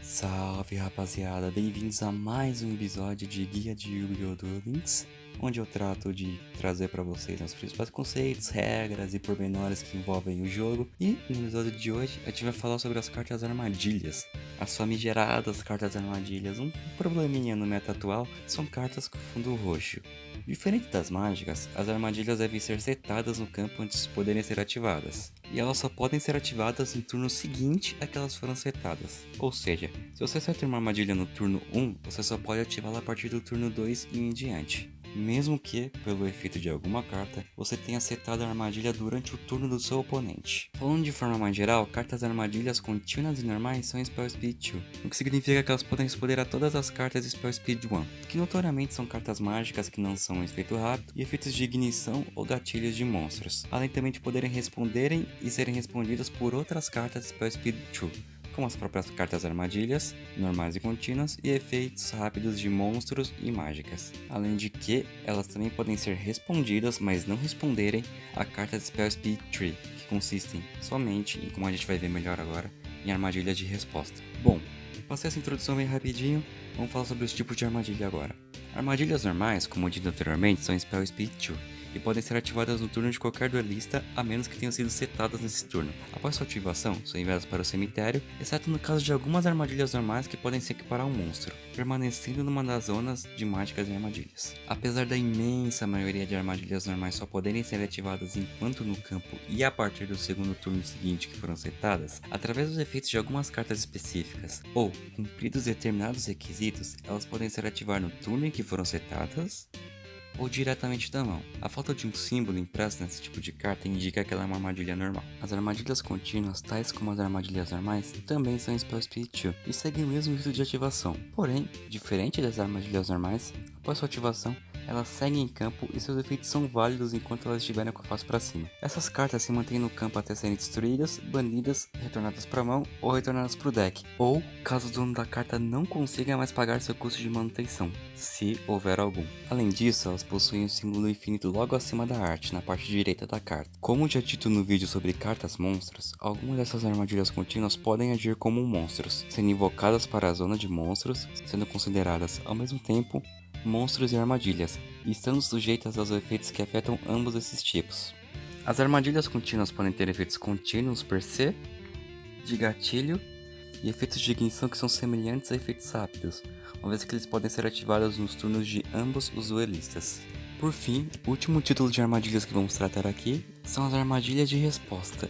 Salve rapaziada, bem-vindos a mais um episódio de Guia de Yu-Gi-Oh! Duel Links, onde eu trato de trazer para vocês os principais conceitos, regras e pormenores que envolvem o jogo. E no episódio de hoje a gente vai falar sobre as cartas armadilhas, as famigeradas cartas armadilhas. Um probleminha no meta atual são cartas com fundo roxo. Diferente das mágicas, as armadilhas devem ser setadas no campo antes de poderem ser ativadas. E elas só podem ser ativadas no turno seguinte a que elas foram setadas. Ou seja, se você seta uma armadilha no turno 1, você só pode ativá-la a partir do turno 2 e em diante. Mesmo que, pelo efeito de alguma carta, você tenha setado a armadilha durante o turno do seu oponente. Falando de forma mais geral, cartas armadilhas contínuas e normais são Spell Speed 2, o que significa que elas podem responder a todas as cartas Spell Speed 1, que notoriamente são cartas mágicas que não são efeito rápido e efeitos de ignição ou gatilhos de monstros, além também de poderem responderem e serem respondidas por outras cartas Spell Speed 2, como as próprias cartas armadilhas, normais e contínuas, e efeitos rápidos de monstros e mágicas. Além de que, elas também podem ser respondidas, mas não responderem a cartas Spell Speed 3, que consistem somente, em como a gente vai ver melhor agora, em armadilhas de resposta. Bom, passei essa introdução bem rapidinho, vamos falar sobre os tipos de armadilha agora. Armadilhas normais, como dito anteriormente, são Spell Speed 2, e podem ser ativadas no turno de qualquer duelista, a menos que tenham sido setadas nesse turno. Após sua ativação, são enviadas para o cemitério, exceto no caso de algumas armadilhas normais que podem se equiparar a um monstro, permanecendo numa das zonas de mágicas e armadilhas. Apesar da imensa maioria de armadilhas normais só poderem ser ativadas enquanto no campo e a partir do segundo turno seguinte que foram setadas, através dos efeitos de algumas cartas específicas, ou cumpridos determinados requisitos, elas podem ser ativadas no turno em que foram setadas, ou diretamente da mão. A falta de um símbolo impresso nesse tipo de carta indica que ela é uma armadilha normal. As armadilhas contínuas, tais como as armadilhas normais, também são Spell Speed 2 e seguem o mesmo rito de ativação. Porém, diferente das armadilhas normais, após sua ativação, elas seguem em campo e seus efeitos são válidos enquanto elas estiverem com a face para cima. Essas cartas se mantêm no campo até serem destruídas, banidas, retornadas para a mão ou retornadas para o deck, ou caso o dono da carta não consiga mais pagar seu custo de manutenção, se houver algum. Além disso, elas possuem um símbolo infinito logo acima da arte, na parte direita da carta. Como já dito no vídeo sobre cartas monstros, algumas dessas armadilhas contínuas podem agir como monstros, sendo invocadas para a zona de monstros, sendo consideradas ao mesmo tempo monstros e armadilhas, e estando sujeitas aos efeitos que afetam ambos esses tipos. As armadilhas contínuas podem ter efeitos contínuos per se, de gatilho, e efeitos de ignição que são semelhantes a efeitos rápidos, uma vez que eles podem ser ativados nos turnos de ambos os duelistas. Por fim, o último título de armadilhas que vamos tratar aqui são as armadilhas de resposta.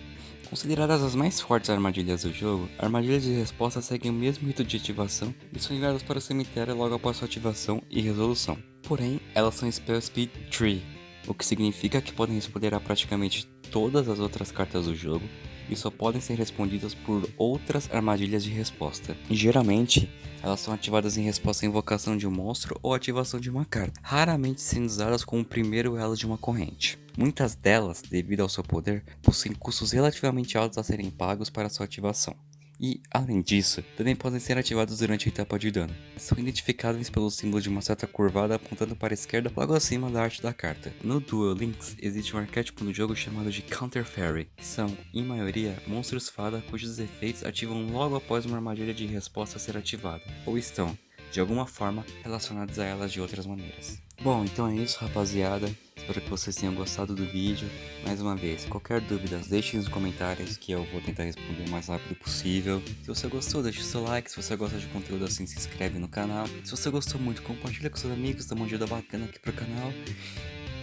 Consideradas as mais fortes armadilhas do jogo, armadilhas de resposta seguem o mesmo rito de ativação e são enviadas para o cemitério logo após sua ativação e resolução. Porém, elas são Spell Speed 3, o que significa que podem responder a praticamente todas as outras cartas do jogo e só podem ser respondidas por outras armadilhas de resposta. E geralmente, elas são ativadas em resposta à invocação de um monstro ou ativação de uma carta, raramente sendo usadas como o primeiro elo de uma corrente. Muitas delas, devido ao seu poder, possuem custos relativamente altos a serem pagos para sua ativação. E, além disso, também podem ser ativados durante a etapa de dano. São identificáveis pelo símbolo de uma seta curvada apontando para a esquerda logo acima da arte da carta. No Duel Links, existe um arquétipo no jogo chamado de Counter Fairy, que são, em maioria, monstros fada cujos efeitos ativam logo após uma armadilha de resposta ser ativada, ou estão, de alguma forma, relacionados a elas de outras maneiras. Bom, então é isso, rapaziada. Espero que vocês tenham gostado do vídeo. Mais uma vez, qualquer dúvida, deixem nos comentários que eu vou tentar responder o mais rápido possível. Se você gostou, deixe seu like. Se você gosta de conteúdo assim, se inscreve no canal. Se você gostou muito, compartilha com seus amigos, dá uma ajuda bacana aqui pro canal.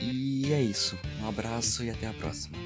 E é isso. Um abraço e até a próxima.